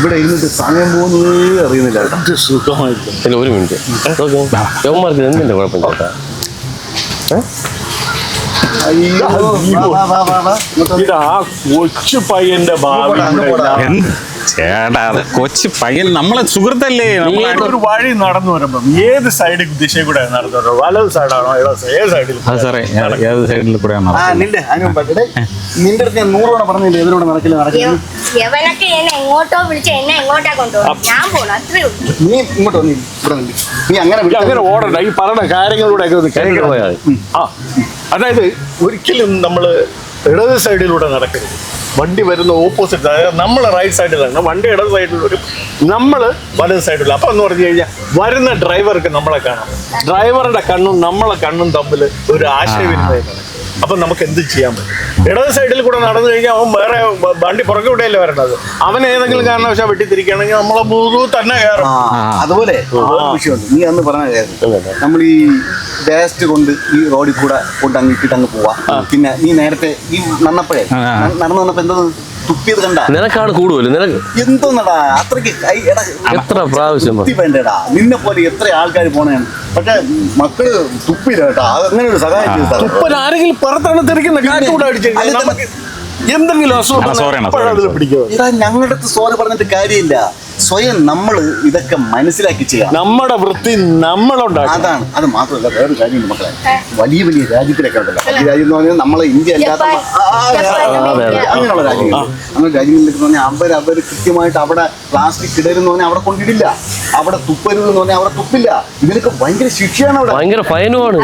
ഇവിടെ ഇരുന്നിട്ട് സമയം പോകുന്നത് അറിയുന്നില്ല. സുഖമായിട്ട് ഒരു മിനിറ്റ് യവന്മാർക്ക് എന്തിന്റെ കുഴപ്പം ചേട്ടാ? ഇതാ കൊച്ചു പയ്യന്റെ ഭാവി. ചേട്ടാ കൊച്ചു പയ്യൻ നമ്മളെ സുഹൃത്തല്ലേ. ഒരു വഴി നടന്നു വരുമ്പം ഏത് സൈഡ് ദിശയിൽ കൂടെ നടന്നു വരുന്നത്? വലത് സൈഡാണോ ഏത് സൈഡിൽ? സാറേ ഏത് സൈഡിൽ കൂടെയാണ്? നിന്റെ അടുത്ത് ഞാൻ 100 തവണ പറഞ്ഞില്ലേ എതിലൂടെ നടക്കില്ല നടക്കില്ല. എവനൊക്കെ എന്നെ എങ്ങോട്ടോ വിളിച്ച എന്നെ എങ്ങോട്ടാ കൊണ്ടുപോകും? ഞാൻ പോണം, അത്രേ ഉള്ളൂ. നീ ഇങ്ങോട്ട് വന്നി ഇവിടെ വന്നി. നീ അങ്ങനെ ഓടണ്ട. ഈ പറയുന്ന കാര്യങ്ങളിലൂടെ അതായത് ഒരിക്കലും നമ്മൾ ഇടത് സൈഡിലൂടെ നടക്കരുത്. വണ്ടി വരുന്ന ഓപ്പോസിറ്റ്, അതായത് നമ്മൾ റൈറ്റ് സൈഡിലാണ്, വണ്ടി ഇടത് സൈഡിലൂടെ, നമ്മൾ വലത് സൈഡിലും. അപ്പം എന്ന് പറഞ്ഞു കഴിഞ്ഞാൽ വരുന്ന ഡ്രൈവർക്ക് നമ്മളെ കാണാം. ഡ്രൈവറുടെ കണ്ണും നമ്മളെ കണ്ണും തമ്മിൽ ഒരു ആശയവിനിമയമാണ്. അപ്പം നമുക്ക് എന്ത് ചെയ്യാൻ പറ്റും? ഇടത് സൈഡിൽ കൂടെ നടന്നു കഴിഞ്ഞാൽ അവൻ വേറെ വണ്ടി പുറകെ വിടെയല്ലേ വരേണ്ടത്. അവൻ ഏതെങ്കിലും കാരണവശാൽ വെട്ടിത്തിരിക്കുകയാണെങ്കിൽ നമ്മളെ മുഴുവൻ തന്നെ കയറും. അതുപോലെ വിഷയമുണ്ട്. നീ അന്ന് പറഞ്ഞ നമ്മൾ ഈ വേസ്റ്റ് കൊണ്ട് ഈ റോഡിൽ കൂടെ കൊണ്ട് ഇട്ടിട്ട് അങ്ങ് പോവാ. പിന്നെ നീ നേരത്തെ ഈ നടന്നപ്പോഴേ നടന്നു വന്നപ്പോ എന്തോ തുപ്പിയത് കണ്ട നിനക്കാണ് കൂടുതൽ. നിനക്ക് എന്തോന്നടാ അത്രയ്ക്ക് എത്ര പ്രാവശ്യം വേണ്ടടാ. നിന്നെ പോലെ എത്ര ആൾക്കാർ പോണേണ്. പക്ഷെ മക്കള് തുപ്പില്ല കേട്ടോ. അങ്ങനെ ഒരു സഹായം തുപ്പൽ ആരെങ്കിലും പുറത്താണ് തെറിക്കുന്ന കാറ്റുകൂടെ അടിച്ചെങ്കിൽ എന്തെങ്കിലും ഞങ്ങളുടെ അടുത്ത് സോറി പറഞ്ഞിട്ട് കാര്യമില്ല. സ്വയം നമ്മൾ ഇതൊക്കെ മനസ്സിലാക്കി ചെയ്യാം. നമ്മുടെ വൃത്തി നമ്മളുണ്ടാക്കും. അതാണ്. അത് മാത്രമല്ല വേറൊരു കാര്യമുണ്ട് മക്കളെ. വലിയ വലിയ രാജ്യത്തിലൊക്കെ ഉണ്ടല്ലോ. വലിയ രാജ്യം എന്ന് പറഞ്ഞാൽ നമ്മളെ ഇന്ത്യ അല്ലാത്ത അങ്ങനെയുള്ള രാജ്യങ്ങൾ. അങ്ങനെ രാജ്യങ്ങളിലേക്ക് പറഞ്ഞാൽ അവർ കൃത്യമായിട്ട് അവിടെ പ്ലാസ്റ്റിക് ഇടരുന്ന് പറഞ്ഞാൽ അവിടെ കൊണ്ടിടില്ല. അവിടെ തുപ്പരുന്ന് പറഞ്ഞാൽ അവിടെ തുപ്പില്ല. ഇതിനൊക്കെ ഭയങ്കര ശിക്ഷയാണ് അവിടെ. ഭയങ്കര ഫൈനുമാണ്.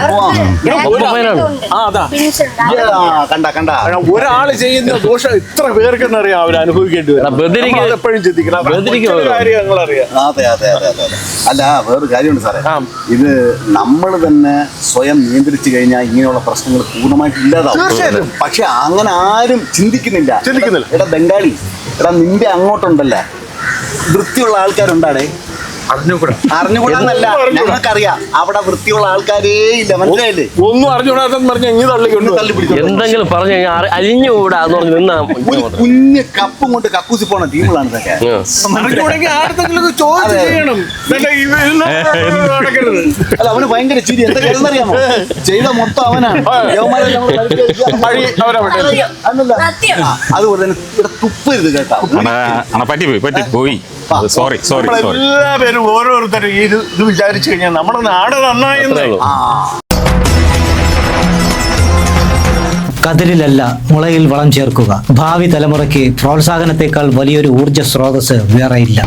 കണ്ട ഒരാള് ചെയ്യുന്ന ദോഷം ഇത്ര പേർക്കെന്നറിയാം അവർ അനുഭവിക്കേണ്ടി വരും. എപ്പോഴും ചിന്തിക്കണം. അതെ. അല്ല വേറൊരു കാര്യമുണ്ട് സാറേ. ഇത് നമ്മൾ തന്നെ സ്വയം നിയന്ത്രിച്ചു കഴിഞ്ഞാൽ ഇങ്ങനെയുള്ള പ്രശ്നങ്ങൾ പൂർണ്ണമായിട്ട് ഇല്ലാതാവും. പക്ഷെ അങ്ങനെ ആരും ചിന്തിക്കുന്നില്ല. എടാ ബംഗാളി, എടാ നിന്റെ അങ്ങോട്ടുണ്ടല്ലേ വൃത്തിയുള്ള ആൾക്കാരുണ്ടാടേ. അറിഞ്ഞുകൂടാന്നല്ല, ഞങ്ങൾക്കറിയാം അവിടെ വൃത്തിയുള്ള ആൾക്കാരേ ഇല്ല. മനസ്സിലായില്ലേ? ഒന്നും അറിഞ്ഞുകൂടാതെന്ന് പറഞ്ഞാൽ എന്തെങ്കിലും പറഞ്ഞു കഴിഞ്ഞാൽ അലിഞ്ഞുകൂടാന്ന് പറഞ്ഞു നിന്നാ ഒരു കുഞ്ഞ് കപ്പും കൊണ്ട് കക്കൂസി പോണ ടീമുകളാണ് ഇതൊക്കെ. അല്ല അവന് ഭയങ്കര ചിരി. എന്താ അറിയാമോ? ചെയ്ത മൊത്തം അവനാണ്. അതുപോലെ തന്നെ ഇവിടെ തുപ്പരുത് കേട്ടോ. പറ്റിപ്പോയി. സോറി. എല്ലാവരും ഓരോരുത്തരും ഇത് വിചാരിച്ചു കഴിഞ്ഞാൽ നമ്മുടെ നാട് നന്നായെന്ന്. കതിരിലല്ല മുളയിൽ വളം ചേർക്കുക. ഭാവി തലമുറയ്ക്ക് പ്രോത്സാഹനത്തെക്കാൾ വലിയൊരു ഊർജ്ജ സ്രോതസ് വേറെയില്ല.